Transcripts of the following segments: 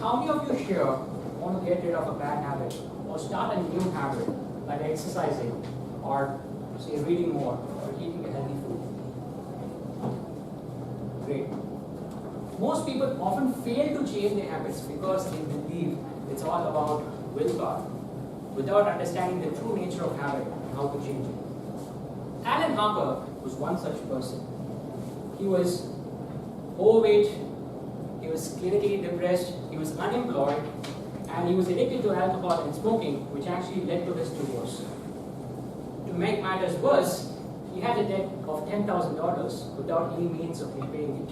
how many of you here want to get rid of a bad habit or start a new habit like exercising or say reading more or eating a healthy food? Great. Most people often fail to change their habits because they believe it's all about willpower without understanding the true nature of habit and how to change it. Alan Harper was one such person. He was overweight, he was clinically depressed, he was unemployed, and he was addicted to alcohol and smoking, which actually led to his divorce. To make matters worse, he had a debt of $10,000 without any means of repaying it.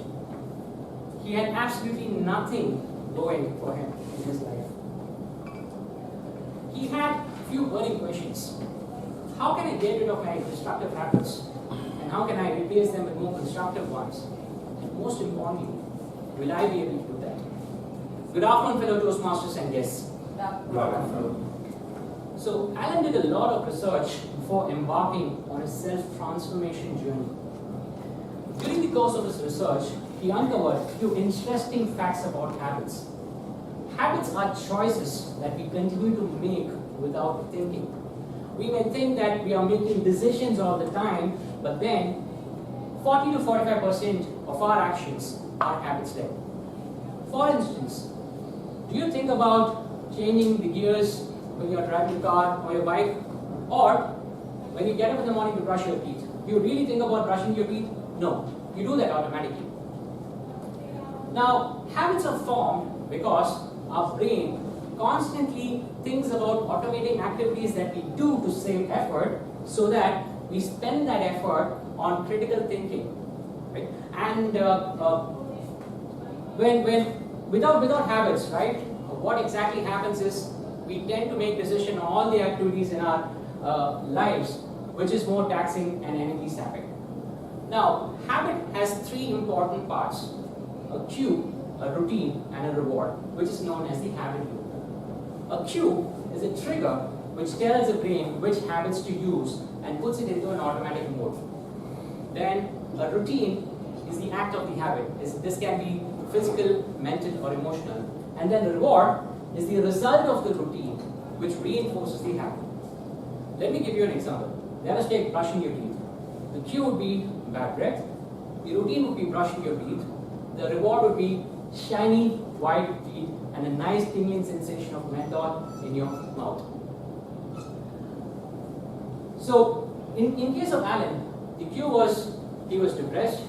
He had absolutely nothing going for him in his life. He had a few burning questions. How can I get rid of my destructive habits? And how can I replace them with more constructive ones? And most importantly, will I be able to do that? Good afternoon, fellow Toastmasters and guests. Good afternoon. So, Alan did a lot of research before embarking on a self-transformation journey. During the course of his research, he uncovered a few interesting facts about habits. Habits are choices that we continue to make without thinking. We may think that we are making decisions all the time, but then 40 to 45% of our actions are habits-led. For instance, do you think about changing the gears when you're driving a car or your bike? Or when you get up in the morning to brush your teeth? Do you really think about brushing your teeth? No, you do that automatically. Now, habits are formed because our brain constantly thinks about automating activities that we do to save effort so that we spend that effort on critical thinking. Right? And without habits, right, what exactly happens is we tend to make decisions on all the activities in our lives, which is more taxing and energy sapping. Now, habit has three important parts: a cue, a routine, and a reward, which is known as the habit loop. A cue is a trigger which tells the brain which habits to use and puts it into an automatic mode. Then a routine is the act of the habit. This can be physical, mental, or emotional. And then the reward is the result of the routine which reinforces the habit. Let me give you an example. Let us take brushing your teeth. The cue would be bad breath. The routine would be brushing your teeth. The reward would be shiny white teeth and a nice tingling sensation of menthol in your mouth. So, in case of Alan, the cue was he was depressed.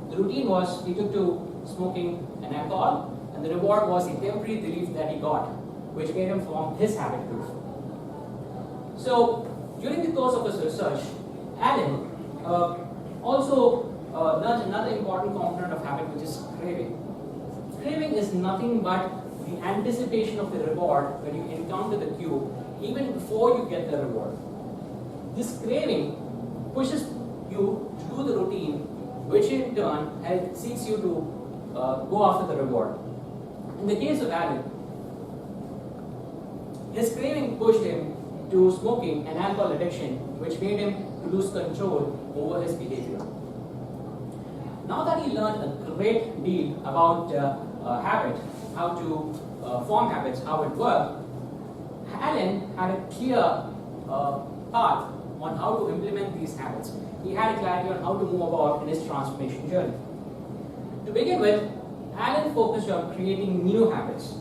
The routine was he took to smoking and alcohol, and the reward was the temporary relief that he got, which made him form his habit loop. So, during the course of his research, Alan also learned another important component of habit, which is craving. Craving is nothing but the anticipation of the reward when you encounter the cue, even before you get the reward. This craving pushes you to do the routine, which in turn seeks you to go after the reward. In the case of Alan, his craving pushed him to smoking and alcohol addiction, which made him lose control over his behavior. Now that he learned a great deal about habit, how to form habits, how it worked, Alan had a clear path on how to implement these habits. He had a clarity on how to move about in his transformation journey. To begin with, Alan focused on creating new habits.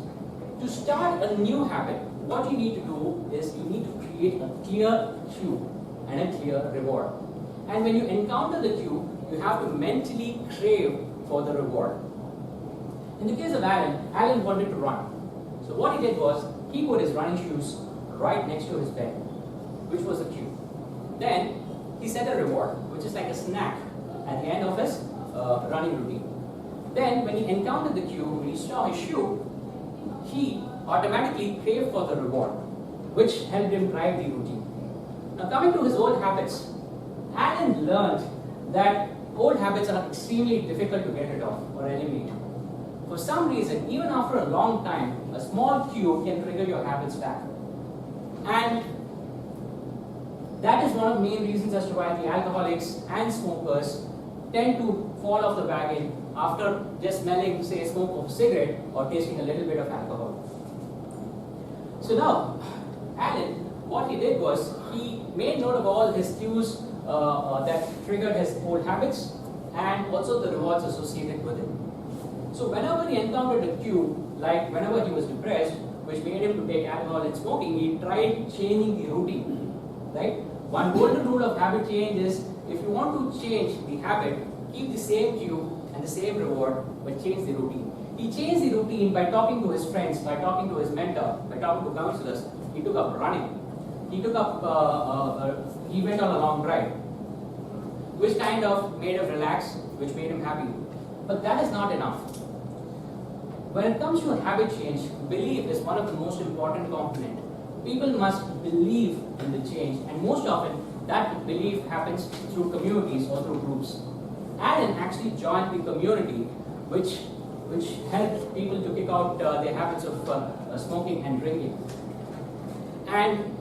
To start a new habit, what you need to do is you need to create a clear cue and a clear reward. And when you encounter the cue, you have to mentally crave for the reward. In the case of Alan, Alan wanted to run. So what he did was, he put his running shoes right next to his bed, which was the cue. Then, he set a reward, which is like a snack at the end of his running routine. Then, when he encountered the cue, when he saw his shoe, he automatically craved for the reward, which helped him drive the routine. Now, coming to his old habits, Alan learned that old habits are extremely difficult to get rid of or eliminate. For some reason, even after a long time, a small cue can trigger your habits back. And that is one of the main reasons as to why the alcoholics and smokers tend to fall off the wagon after just smelling, say, smoke of a cigarette or tasting a little bit of alcohol. So now, Alan, what he did was he made note of all his cues that triggered his old habits and also the rewards associated with it. So whenever he encountered a cue, like whenever he was depressed, which made him to take alcohol and smoking, he tried changing the routine. Right? One golden rule of habit change is if you want to change the habit, keep the same cue and the same reward, but change the routine. He changed the routine by talking to his friends, by talking to his mentor, by talking to counselors. He took up running. He took up, he went on a long drive, which kind of made him relax, which made him happy. But that is not enough. When it comes to a habit change, belief is one of the most important components. People must believe in the change, and most often that belief happens through communities or through groups. Alan actually joined the community which helped people to kick out their habits of smoking and drinking. And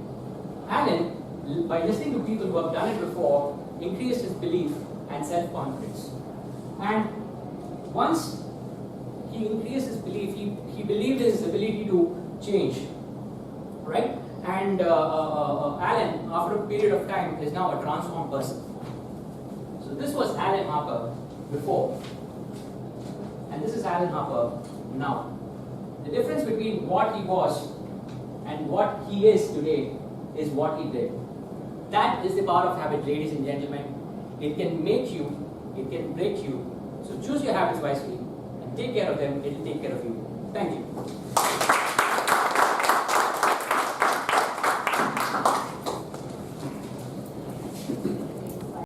Alan, by listening to people who have done it before, increased his belief and self-confidence. And once he increased his belief, he believed in his ability to change, right? And Alan, after a period of time, is now a transformed person. So this was Alan Harper before, and this is Alan Harper now. The difference between what he was and what he is today is what he did. That is the power of habit, ladies and gentlemen. It can make you, it can break you. So choose your habits wisely and take care of them. It will take care of you. Thank you.